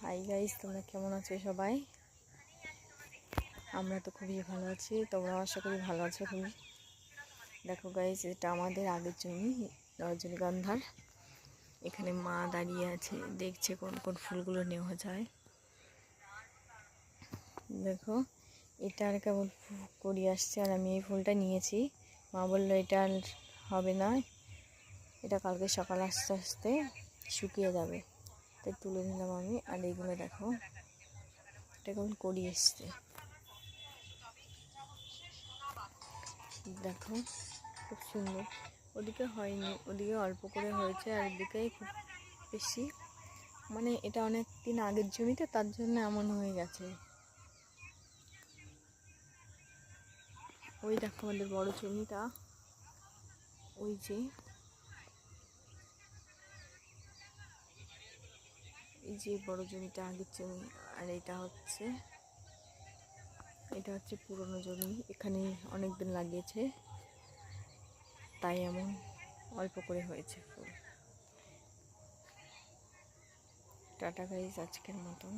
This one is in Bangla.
হাই গাইস, তোমরা কেমন আছো সবাই? আমরা তো খুবই ভালো আছি, তোমরা আশা করি ভালো আছো খুবই। দেখো গাইস, এটা আমাদের আগের জমি রজনীগন্ধার। এখানে মা দাঁড়িয়ে আছে, দেখছে কোন কোন ফুলগুলো নেওয়া যায়। দেখো, এটা আর কেবল করি আসছে, আর আমি এই ফুলটা নিয়েছি। মা বললো এটা আর হবে না, এটা কালকে সকাল আস্তে আস্তে শুকিয়ে যাবে, তাই তুলে নিলাম আমি। আর এইগুলো দেখো, এটা কেমন করি এসছে, দেখো খুব সুন্দর। ওদিকে হয়নি, ওদিকে অল্প করে হয়েছে, আর এদিকেই খুব বেশি। মানে এটা অনেক দিন আগের জমিতে, তার জন্য এমন হয়ে গেছে। ওই দেখো আমাদের বড় জমিটা, ওই যে এই যে বড় জমিটা আগের জমি, আর এটা হচ্ছে পুরনো জমি। এখানে অনেক দিন লাগিয়েছে, তাই এমন অল্প করে হয়েছে ফুল। টাটা গাইস, আজকের মতন।